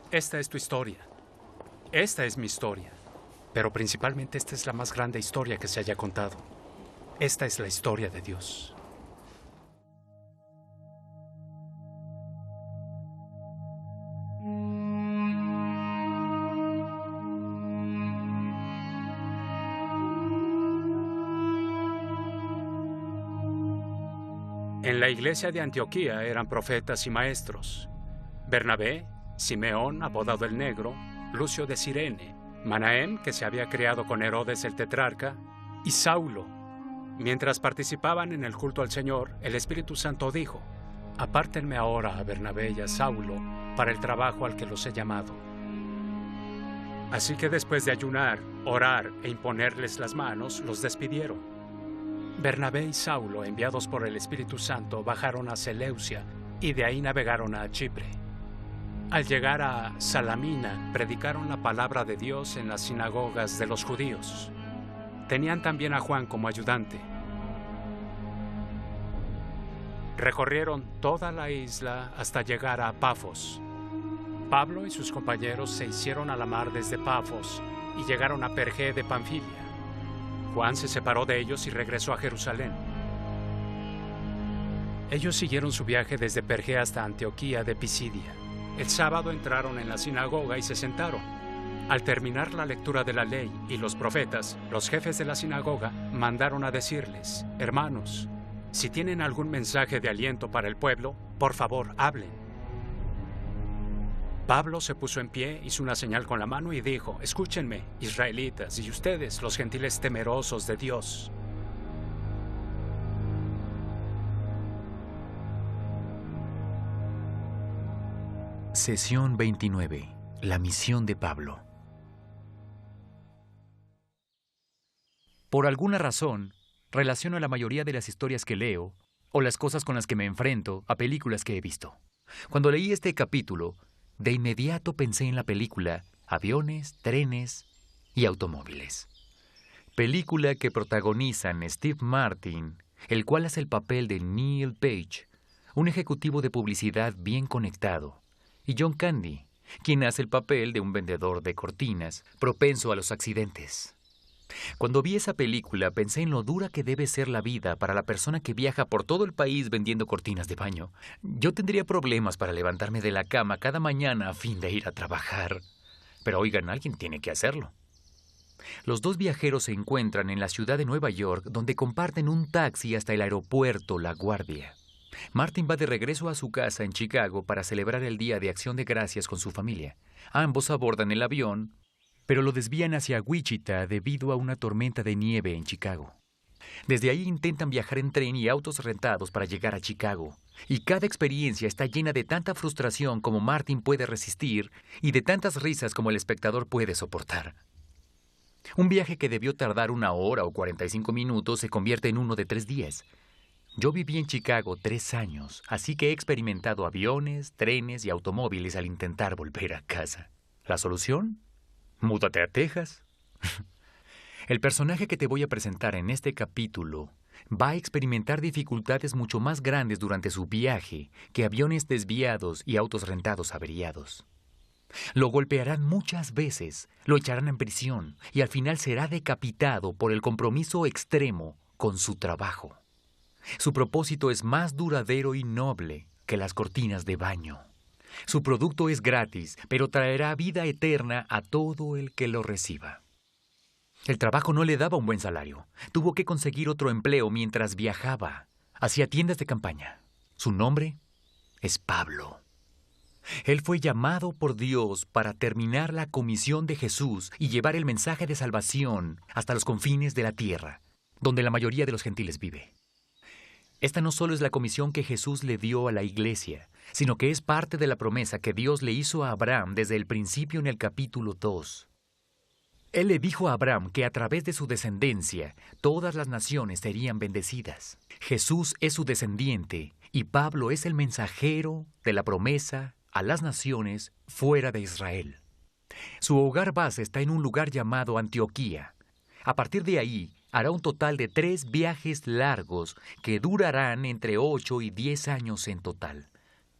Esta es tu historia. Esta es mi historia. Pero principalmente esta es la más grande historia que se haya contado. Esta es la historia de Dios. En la iglesia de Antioquía eran profetas y maestros. Bernabé, Simeón, apodado el Negro, Lucio de Cirene, Manahem, que se había criado con Herodes el tetrarca, y Saulo. Mientras participaban en el culto al Señor, el Espíritu Santo dijo: apártenme ahora a Bernabé y a Saulo para el trabajo al que los he llamado. Así que después de ayunar, orar e imponerles las manos, los despidieron. Bernabé y Saulo, enviados por el Espíritu Santo, bajaron a Seleucia y de ahí navegaron a Chipre. Al llegar a Salamina, predicaron la palabra de Dios en las sinagogas de los judíos. Tenían también a Juan como ayudante. Recorrieron toda la isla hasta llegar a Pafos. Pablo y sus compañeros se hicieron a la mar desde Pafos y llegaron a Perge de Panfilia. Juan se separó de ellos y regresó a Jerusalén. Ellos siguieron su viaje desde Perge hasta Antioquía de Pisidia. El sábado entraron en la sinagoga y se sentaron. Al terminar la lectura de la ley y los profetas, los jefes de la sinagoga mandaron a decirles: hermanos, si tienen algún mensaje de aliento para el pueblo, por favor, hablen. Pablo se puso en pie, hizo una señal con la mano y dijo: escúchenme, israelitas, y ustedes, los gentiles temerosos de Dios. Sesión 29. La misión de Pablo. Por alguna razón, relaciono la mayoría de las historias que leo, o las cosas con las que me enfrento, a películas que he visto. Cuando leí este capítulo, de inmediato pensé en la película Aviones, trenes y automóviles. Película que protagonizan Steve Martin, el cual hace el papel de Neil Page, un ejecutivo de publicidad bien conectado, y John Candy, quien hace el papel de un vendedor de cortinas propenso a los accidentes. Cuando vi esa película pensé en lo dura que debe ser la vida para la persona que viaja por todo el país vendiendo cortinas de baño. Yo tendría problemas para levantarme de la cama cada mañana a fin de ir a trabajar. Pero oigan, alguien tiene que hacerlo. Los dos viajeros se encuentran en la ciudad de Nueva York, donde comparten un taxi hasta el aeropuerto La Guardia. Martin va de regreso a su casa en Chicago para celebrar el Día de Acción de Gracias con su familia. Ambos abordan el avión, pero lo desvían hacia Wichita debido a una tormenta de nieve en Chicago. Desde ahí intentan viajar en tren y autos rentados para llegar a Chicago. Y cada experiencia está llena de tanta frustración como Martin puede resistir y de tantas risas como el espectador puede soportar. Un viaje que debió tardar 1 hora o 45 minutos se convierte en uno de 3 días. Yo viví en Chicago 3 años, así que he experimentado aviones, trenes y automóviles al intentar volver a casa. ¿La solución? Múdate a Texas. El personaje que te voy a presentar en este capítulo va a experimentar dificultades mucho más grandes durante su viaje que aviones desviados y autos rentados averiados. Lo golpearán muchas veces, lo echarán en prisión y al final será decapitado por el compromiso extremo con su trabajo. Su propósito es más duradero y noble que las cortinas de baño. Su producto es gratis, pero traerá vida eterna a todo el que lo reciba. El trabajo no le daba un buen salario. Tuvo que conseguir otro empleo mientras viajaba. Hacía tiendas de campaña. Su nombre es Pablo. Él fue llamado por Dios para terminar la comisión de Jesús y llevar el mensaje de salvación hasta los confines de la tierra, donde la mayoría de los gentiles vive. Esta no solo es la comisión que Jesús le dio a la iglesia, sino que es parte de la promesa que Dios le hizo a Abraham desde el principio en el capítulo 2. Él le dijo a Abraham que a través de su descendencia todas las naciones serían bendecidas. Jesús es su descendiente y Pablo es el mensajero de la promesa a las naciones fuera de Israel. Su hogar base está en un lugar llamado Antioquía. A partir de ahí, hará un total de 3 viajes largos que durarán entre 8 y 10 años en total.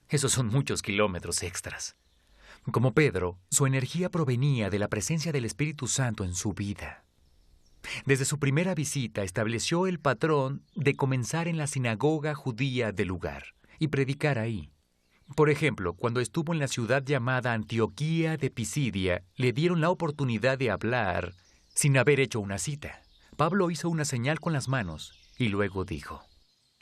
Esos son muchos kilómetros extras. Como Pedro, su energía provenía de la presencia del Espíritu Santo en su vida. Desde su primera visita estableció el patrón de comenzar en la sinagoga judía del lugar y predicar ahí. Por ejemplo, cuando estuvo en la ciudad llamada Antioquía de Pisidia, le dieron la oportunidad de hablar sin haber hecho una cita. Pablo hizo una señal con las manos y luego dijo: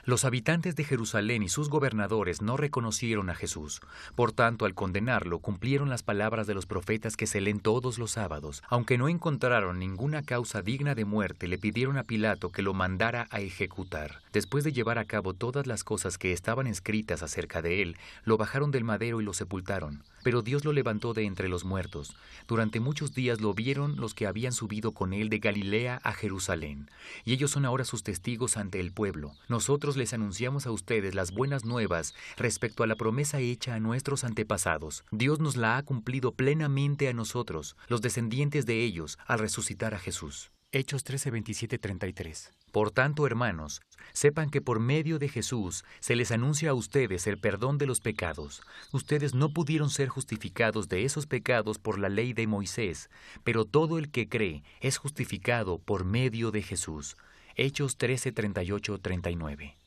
los habitantes de Jerusalén y sus gobernadores no reconocieron a Jesús. Por tanto, al condenarlo, cumplieron las palabras de los profetas que se leen todos los sábados. Aunque no encontraron ninguna causa digna de muerte, le pidieron a Pilato que lo mandara a ejecutar. Después de llevar a cabo todas las cosas que estaban escritas acerca de él, lo bajaron del madero y lo sepultaron. Pero Dios lo levantó de entre los muertos. Durante muchos días lo vieron los que habían subido con él de Galilea a Jerusalén. Y ellos son ahora sus testigos ante el pueblo. Nosotros les anunciamos a ustedes las buenas nuevas respecto a la promesa hecha a nuestros antepasados. Dios nos la ha cumplido plenamente a nosotros, los descendientes de ellos, al resucitar a Jesús. Hechos 13, 27, 33. Por tanto, hermanos, sepan que por medio de Jesús se les anuncia a ustedes el perdón de los pecados. Ustedes no pudieron ser justificados de esos pecados por la ley de Moisés, pero todo el que cree es justificado por medio de Jesús. Hechos 13, 38, 39.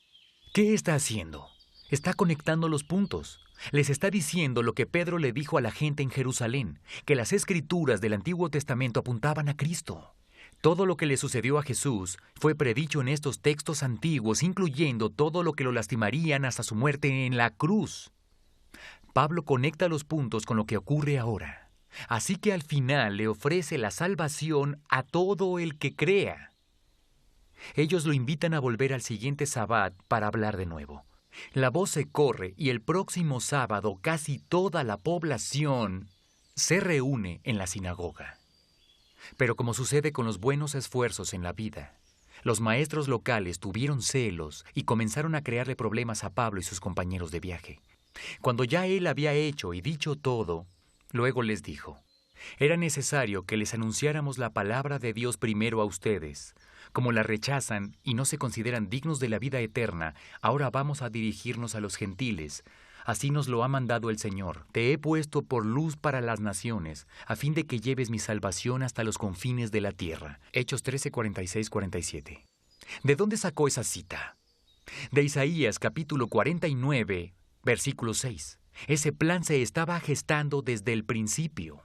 ¿Qué está haciendo? Está conectando los puntos. Les está diciendo lo que Pedro le dijo a la gente en Jerusalén, que las escrituras del Antiguo Testamento apuntaban a Cristo. Todo lo que le sucedió a Jesús fue predicho en estos textos antiguos, incluyendo todo lo que lo lastimarían hasta su muerte en la cruz. Pablo conecta los puntos con lo que ocurre ahora. Así que al final le ofrece la salvación a todo el que crea. Ellos lo invitan a volver al siguiente sabbat para hablar de nuevo. La voz se corre y el próximo sábado casi toda la población se reúne en la sinagoga. Pero como sucede con los buenos esfuerzos en la vida, los maestros locales tuvieron celos y comenzaron a crearle problemas a Pablo y sus compañeros de viaje. Cuando ya él había hecho y dicho todo, luego les dijo: era necesario que les anunciáramos la palabra de Dios primero a ustedes. Como la rechazan y no se consideran dignos de la vida eterna, ahora vamos a dirigirnos a los gentiles. Así nos lo ha mandado el Señor. Te he puesto por luz para las naciones, a fin de que lleves mi salvación hasta los confines de la tierra. Hechos 13, 46, 47. ¿De dónde sacó esa cita? De Isaías capítulo 49, versículo 6. Ese plan se estaba gestando desde el principio.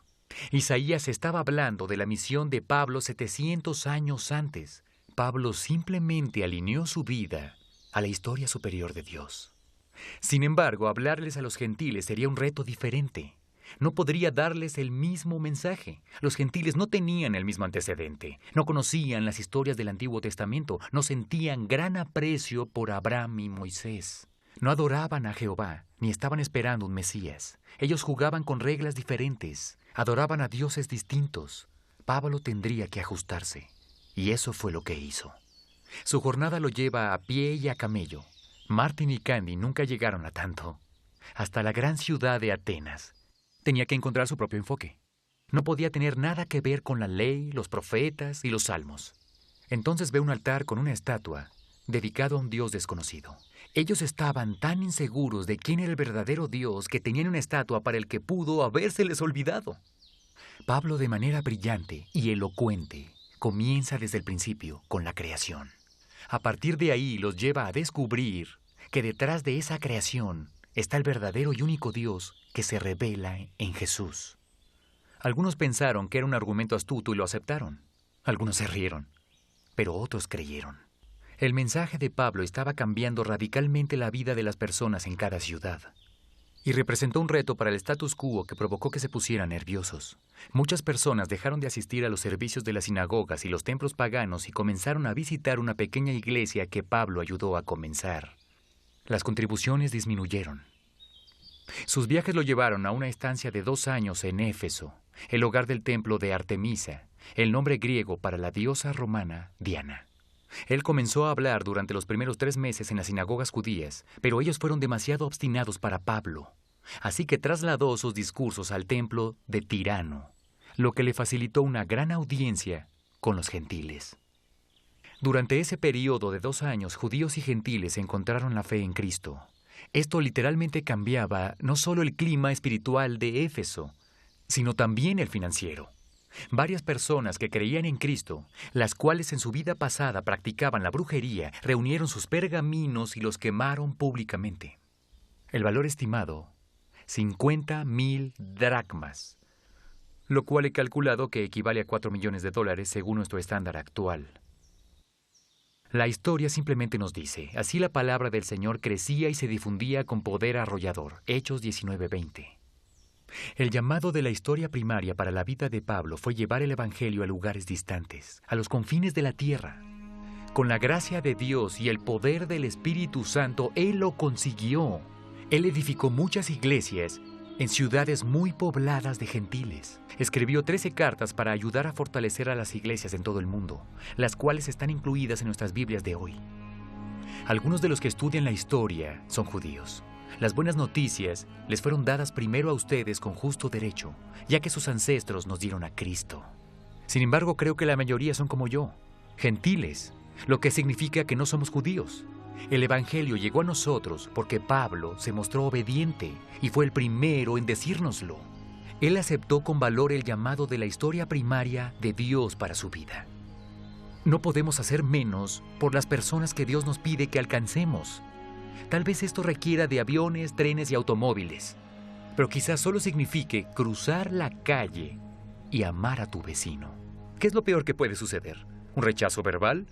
Isaías estaba hablando de la misión de Pablo 700 años antes. Pablo simplemente alineó su vida a la historia superior de Dios. Sin embargo, hablarles a los gentiles sería un reto diferente. No podría darles el mismo mensaje. Los gentiles no tenían el mismo antecedente, no conocían las historias del Antiguo Testamento, no sentían gran aprecio por Abraham y Moisés. No adoraban a Jehová, ni estaban esperando un Mesías. Ellos jugaban con reglas diferentes, adoraban a dioses distintos. Pablo tendría que ajustarse, y eso fue lo que hizo. Su jornada lo lleva a pie y a camello. Martin y Candy nunca llegaron a tanto. Hasta la gran ciudad de Atenas. Tenía que encontrar su propio enfoque. No podía tener nada que ver con la ley, los profetas y los salmos. Entonces ve un altar con una estatua dedicado a un Dios desconocido. Ellos estaban tan inseguros de quién era el verdadero Dios que tenían una estatua para el que pudo habérseles olvidado. Pablo, de manera brillante y elocuente, comienza desde el principio con la creación. A partir de ahí los lleva a descubrir que detrás de esa creación está el verdadero y único Dios que se revela en Jesús. Algunos pensaron que era un argumento astuto y lo aceptaron. Algunos se rieron, pero otros creyeron. El mensaje de Pablo estaba cambiando radicalmente la vida de las personas en cada ciudad. Y representó un reto para el status quo que provocó que se pusieran nerviosos. Muchas personas dejaron de asistir a los servicios de las sinagogas y los templos paganos y comenzaron a visitar una pequeña iglesia que Pablo ayudó a comenzar. Las contribuciones disminuyeron. Sus viajes lo llevaron a una estancia de 2 años en Éfeso, el hogar del templo de Artemisa, el nombre griego para la diosa romana Diana. Él comenzó a hablar durante los primeros 3 meses en las sinagogas judías, pero ellos fueron demasiado obstinados para Pablo. Así que trasladó sus discursos al templo de Tirano, lo que le facilitó una gran audiencia con los gentiles. Durante ese periodo de 2 años, judíos y gentiles encontraron la fe en Cristo. Esto literalmente cambiaba no solo el clima espiritual de Éfeso, sino también el financiero. Varias personas que creían en Cristo, las cuales en su vida pasada practicaban la brujería, reunieron sus pergaminos y los quemaron públicamente. El valor estimado, 50,000 dracmas, lo cual he calculado que equivale a $4 millones según nuestro estándar actual. La historia simplemente nos dice, así la palabra del Señor crecía y se difundía con poder arrollador. Hechos 19:20. El llamado de la historia primaria para la vida de Pablo fue llevar el Evangelio a lugares distantes, a los confines de la tierra. Con la gracia de Dios y el poder del Espíritu Santo, Él lo consiguió. Él edificó muchas iglesias en ciudades muy pobladas de gentiles. Escribió 13 cartas para ayudar a fortalecer a las iglesias en todo el mundo, las cuales están incluidas en nuestras Biblias de hoy. Algunos de los que estudian la historia son judíos. Las buenas noticias les fueron dadas primero a ustedes con justo derecho, ya que sus ancestros nos dieron a Cristo. Sin embargo, creo que la mayoría son como yo, gentiles, lo que significa que no somos judíos. El Evangelio llegó a nosotros porque Pablo se mostró obediente y fue el primero en decírnoslo. Él aceptó con valor el llamado de la historia primaria de Dios para su vida. No podemos hacer menos por las personas que Dios nos pide que alcancemos. Tal vez esto requiera de aviones, trenes y automóviles, pero quizás solo signifique cruzar la calle y amar a tu vecino. ¿Qué es lo peor que puede suceder? ¿Un rechazo verbal?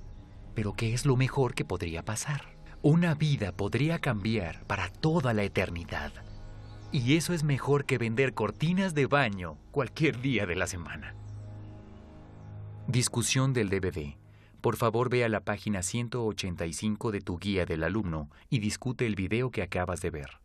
Pero ¿qué es lo mejor que podría pasar? Una vida podría cambiar para toda la eternidad. Y eso es mejor que vender cortinas de baño cualquier día de la semana. Discusión del DVD. Por favor, ve a la página 185 de tu guía del alumno y discute el video que acabas de ver.